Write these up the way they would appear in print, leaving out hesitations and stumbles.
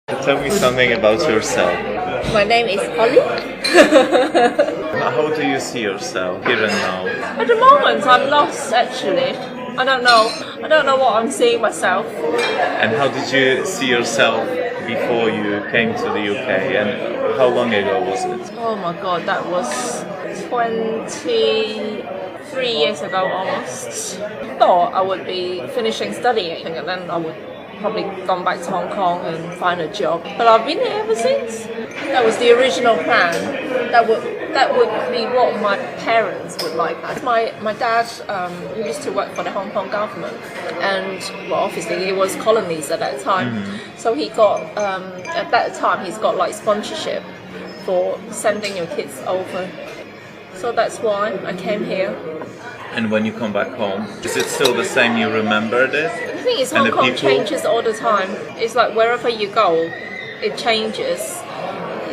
Tell me something about yourself. My name is Holly. How do you see yourself here and now? At the moment, I'm lost actually. I don't know. I don't know what I'm seeing myself. And how did you see yourself before you came to the UK? And how long ago was it? Oh my god, that was 23 years ago almost. Thought I would be finishing studying and then I would probably gone back to Hong Kong and find a job. But I've been here ever since. That was the original plan. That would be what my parents would like. My dad used to work for the Hong Kong government, and well, obviously it was colonies at that time. So he got at that time he's got like sponsorship for sending your kids over. So that's why I came here. And when you come back home, is it still the same? You remembered it? The thing is, Hong Kong changes all the time. It's like wherever you go, it changes.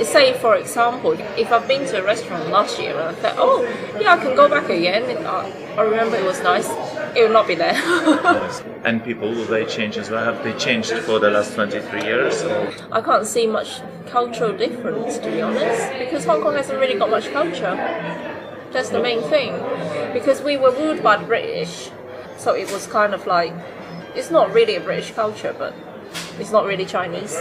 Say, for example, if I've been to a restaurant last year and I thought, oh, yeah, I can go back again. I remember it was nice. It will not be there. Nice. And people, will they change as well? Have they changed for the last 23 years? Or? I can't see much cultural difference, to be honest, because Hong Kong hasn't really got much culture. That's the main thing. Because we were ruled by the British, so it was kind of like, it's not really a British culture, but it's not really Chinese.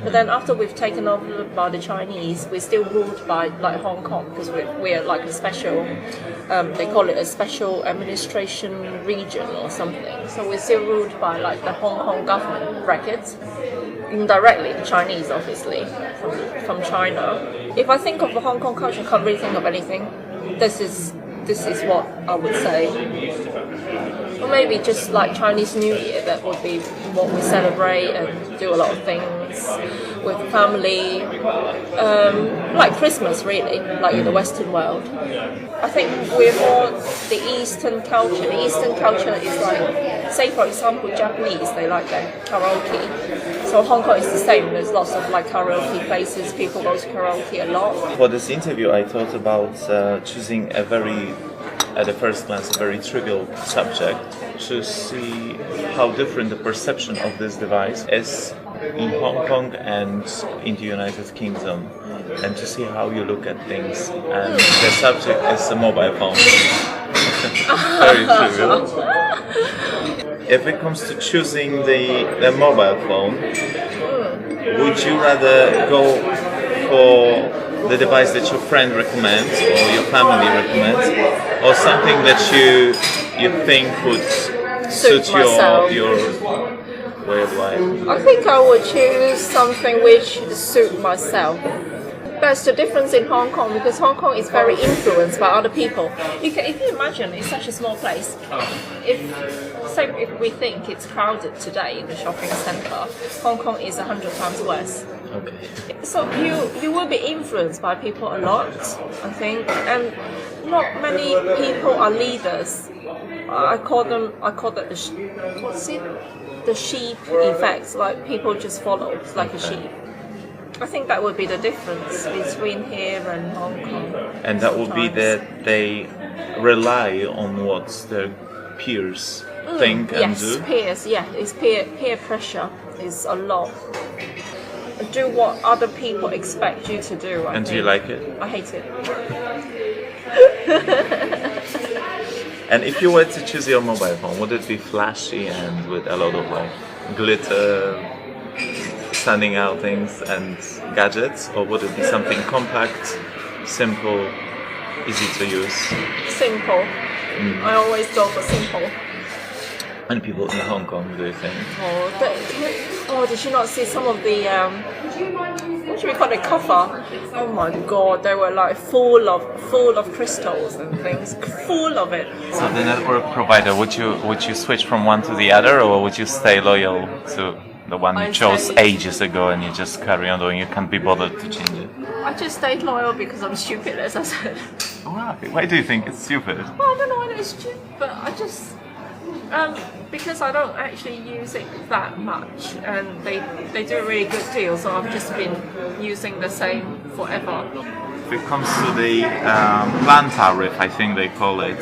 But then after we've taken over by the Chinese, we're still ruled by like Hong Kong because we're like a special, they call it a special administration region or something. So we're still ruled by like the Hong Kong government brackets, indirectly the Chinese obviously from China. If I think of the Hong Kong culture, I can't really think of anything. This is what I would say. Or maybe just like Chinese New Year, that would be what we celebrate and do a lot of things with family. Like Christmas really, like in the Western world. I think we're more the Eastern culture. The Eastern culture is like, say for example, Japanese, they like their karaoke. So Hong Kong is the same. There's lots of like karaoke places. People go to karaoke a lot. For this interview, I thought about choosing a very, at the first glance, a very trivial subject to see how different the perception of this device is in Hong Kong and in the United Kingdom, and to see how you look at things. And the subject is the mobile phone. Very trivial. If it comes to choosing the mobile phone, would you rather go for the device that your friend recommends or your family recommends, or something that you think would suit your way of life? I think I would choose something which suit myself. That's the difference in Hong Kong, because Hong Kong is very influenced by other people. If you imagine, it's such a small place. If we think it's crowded today in the shopping centre, Hong Kong is 100 times worse. Okay. So you will be influenced by people a lot, I think, and not many people are leaders. I call that the sheep effect. Like people just follow like a sheep. I think that would be the difference between here and Hong Kong. And that would be that they rely on what their peers think and do? Yes, peers, yeah. It's peer pressure is a lot. Do what other people expect you to do. I think. Do you like it? I hate it. And if you were to choose your mobile phone, would it be flashy and with a lot of like glitter, standing out things and gadgets, or would it be something compact, simple, easy to use? Simple. I always go for simple. And people in Hong Kong, do you think? Did you not see some of the what should we call it, cover? Oh my god, they were like full of crystals and things, full of it. So the network provider, would you switch from one to the other, or would you stay loyal to the one you chose ages ago and you just carry on doing? You can't be bothered to change it? I just stayed loyal because I'm stupid, as I said. Why do you think it's stupid? Well, I don't know whether it's stupid, but I just because I don't actually use it that much, and they do a really good deal, so I've just been using the same forever. If it comes to the plan tariff, I think they call it,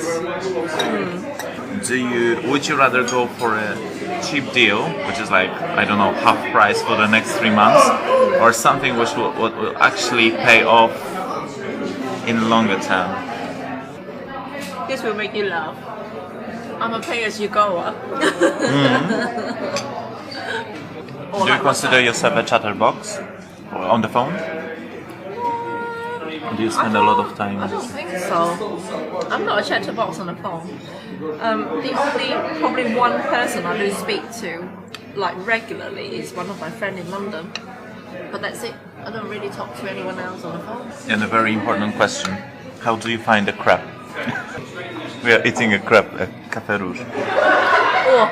would you rather go for a cheap deal, which is like, I don't know, half price for the next 3 months, or something which will actually pay off in longer term? This will make you laugh. I'm a pay-as-you-goer. Do you consider yourself a chatterbox on the phone? Do you spend a lot of time? I don't think so. I'm not a chatterbox on the phone. The only probably one person I do speak to like regularly is one of my friends in London. But that's it. I don't really talk to anyone else on the phone. And a very important question: how do you find the crab? We are eating a crab at Café Rouge. Oh,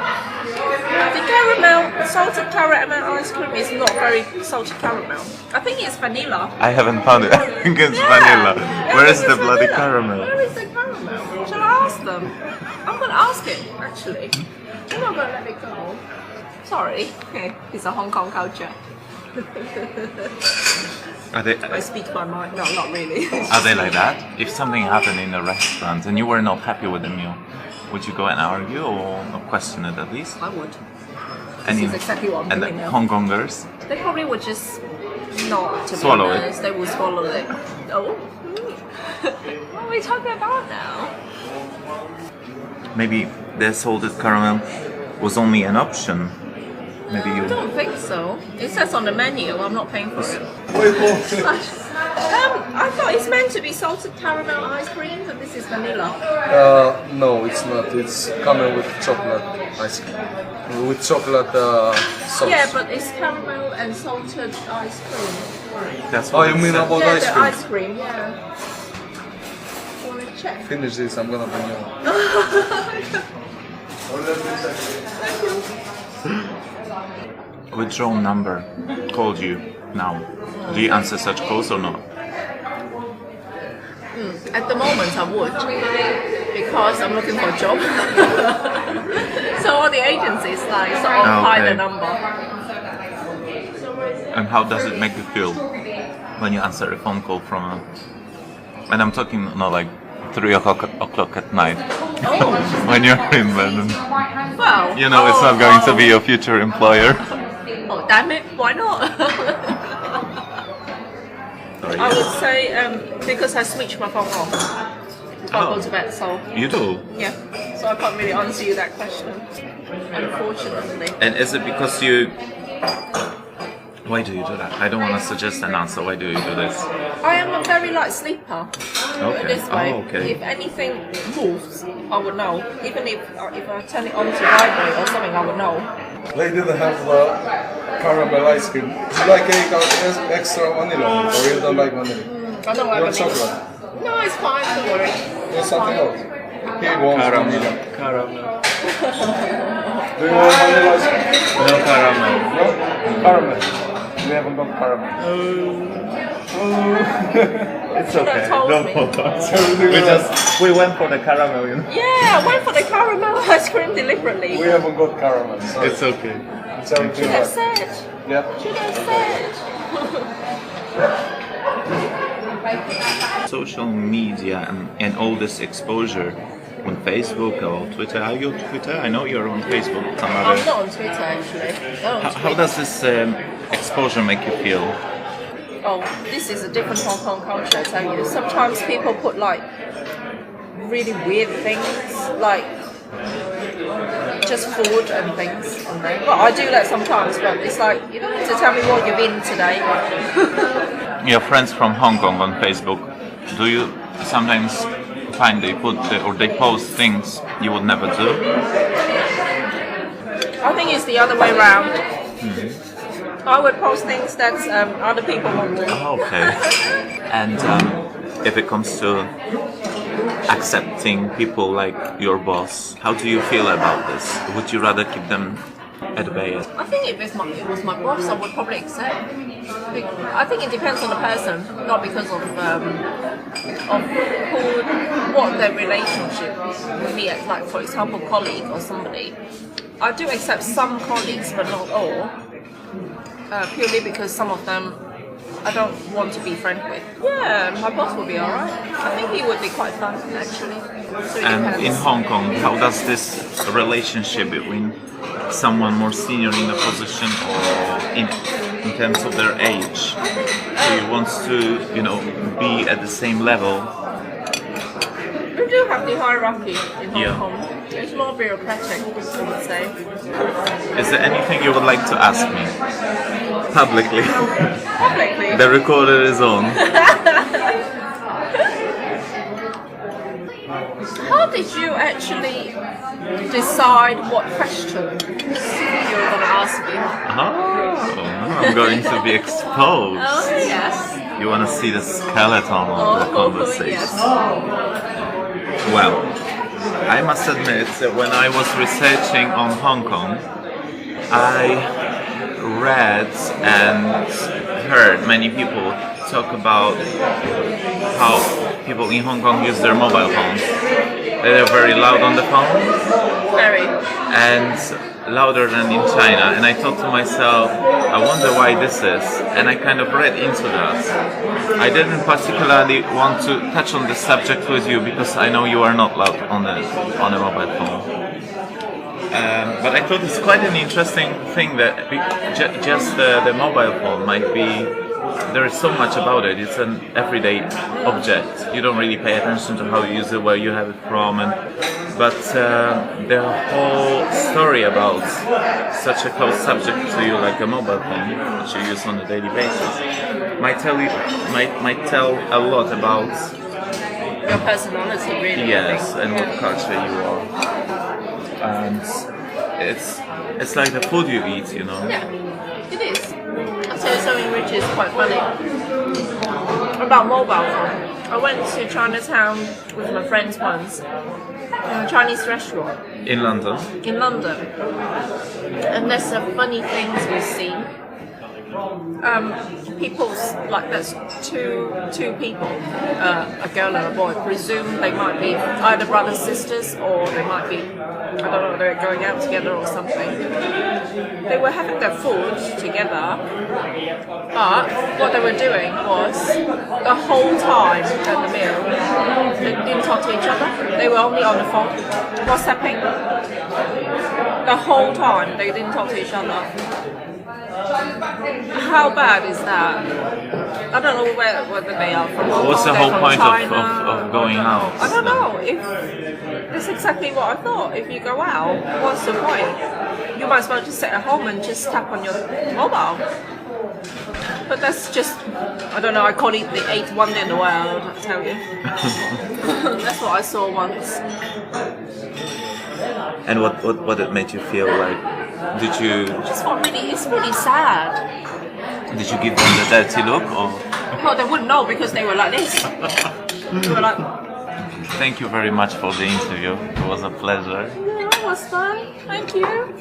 the caramel, salted caramel ice cream is not very salted caramel. I think it's vanilla. I haven't found it. I think it's vanilla. Where is the bloody caramel? Where is the caramel? Shall I ask them? I'm going to ask it, actually. You're not going to let me go. Sorry. It's a Hong Kong culture. I speak my mind. No, not really. Are they like that? If something happened in a restaurant and you were not happy with the meal, would you go and argue or question it at least? I would. And This is exactly what I'm and doing the now. Hong-Kongese? They probably would just not to Swallow be it. honest. They will swallow it. Oh. What are we talking about now? Maybe the salted caramel was only an option. Maybe I you. don't think so. It says on the menu. I'm not paying for it. I thought it's meant to be salted caramel ice cream, but this is vanilla. No, it's not. It's coming with chocolate ice cream. With chocolate sauce. Yeah, but it's caramel and salted ice cream. That's Oh, what you it mean said. about Yeah, ice the cream? ice cream, yeah. Want to check? Finish this, I'm gonna bring you one. Withdrawn number called you now. Do you answer such calls or not? At the moment, I would, because I'm looking for a job. So all the agencies like sort of hide the number. And how does it make you feel when you answer a phone call from a... And I'm talking not like 3 o'clock at night. Oh, When you're in London. well. You know it's not going to be your future employer. Oh, damn it! Why not? I would say because I switch my phone off before I go to bed. So You do? yeah, so I can't really answer you that question, unfortunately. And is it because you... Why do you do that? I don't want to suggest an answer. Why do you do this? I am a very light sleeper. Okay. This way, Oh, okay. if anything moves, I would know. Even if I turn it on to vibrate or something, I would know. They didn't have caramel ice cream. Do you like extra vanilla or you don't like vanilla? I don't You like want vanilla. chocolate? No, it's fine. Don't worry. Or something else? He wants vanilla. Caramel. Do you want vanilla ice cream? No caramel. No? Caramel. We haven't got caramel. It's Should have okay. told No me. problem. We went for the caramel, you know. Yeah, I went for the caramel ice cream deliberately. We haven't got caramel. Sorry. It's okay. It's everything Should have right. said. Yeah. Should have said. Social media and all this exposure on Facebook or Twitter. Are you on Twitter? I know you're on Facebook. Some I'm other. not on Twitter actually. I don't How tweet. does this exposure make you feel? Oh, this is a different Hong Kong culture, I tell you. Sometimes people put like really weird things, like just food and things on there. Well, I do that sometimes, but it's like, you don't need to tell me what you've eaten today. Your friends from Hong Kong on Facebook, do you sometimes find they put or they post things you would never do? I think it's the other way around. I would post things that other people won't do. Oh, okay. And if it comes to accepting people like your boss, how do you feel about this? Would you rather keep them at bay? I think if it was my boss, I would probably accept. I think it depends on the person, not because of what their relationship would be as, like for example, colleague or somebody. I do accept some colleagues, but not all. Purely because some of them I don't want to be friends with. Yeah, my boss would be alright. I think he would be quite fun actually. So it And depends. in Hong Kong, how does this relationship between someone more senior in the position or in terms of their age? Do you want to, be at the same level? We do have the hierarchy in Hong Yeah. Kong. It's more bureaucratic, I would say. Is there anything you would like to ask me? Publicly. Publicly. The recorder is on. How did you actually decide what questions you were going to ask me? Oh, I'm going to be exposed. Oh, yes. You want to see the skeleton of the conversation? Yes. Well, I must admit that when I was researching on Hong Kong, I read and heard many people talk about how people in Hong Kong use their mobile phones. They're very loud on the phone. Very. And louder than in China, and I thought to myself, I wonder why this is, and I kind of read into that. I didn't particularly want to touch on this subject with you because I know you are not loud on a mobile phone. But I thought it's quite an interesting thing that just the mobile phone might be. There is so much about it. It's an everyday object. You don't really pay attention to how you use it, where you have it from, but the whole story about such a close subject to you, like a mobile phone, which you use on a daily basis, might tell a lot about Your personality, really. yes, and what culture you are. And it's like the food you eat, Yeah, it is. I'll tell you something which is quite funny about mobile phone. I went to Chinatown with my friends once, in a Chinese restaurant In London. in London, and there's some funny things we see. People's like there's two people, a girl and a boy. Presume they might be either brothers, sisters, or they might be, I don't know, they're going out together or something. They were having their food together, but what they were doing was the whole time at the meal, they didn't talk to each other. They were only on the phone, WhatsApping. The whole time they didn't talk to each other. How bad is that? I don't know whether they are from Hong What's Kong, the whole they're from point China, of going out? I don't know. If that's exactly what I thought. If you go out, what's the point? You might as well just sit at home and just tap on your mobile. But that's just, I don't know, I call it the eighth wonder in the world, I tell you. That's what I saw once. And what it made you feel like? Did you It's really sad. give them the dirty look or? No, they wouldn't know because they were like this. They were like, Thank you very much for the interview. It was a pleasure. yeah, that was fun. Thank you.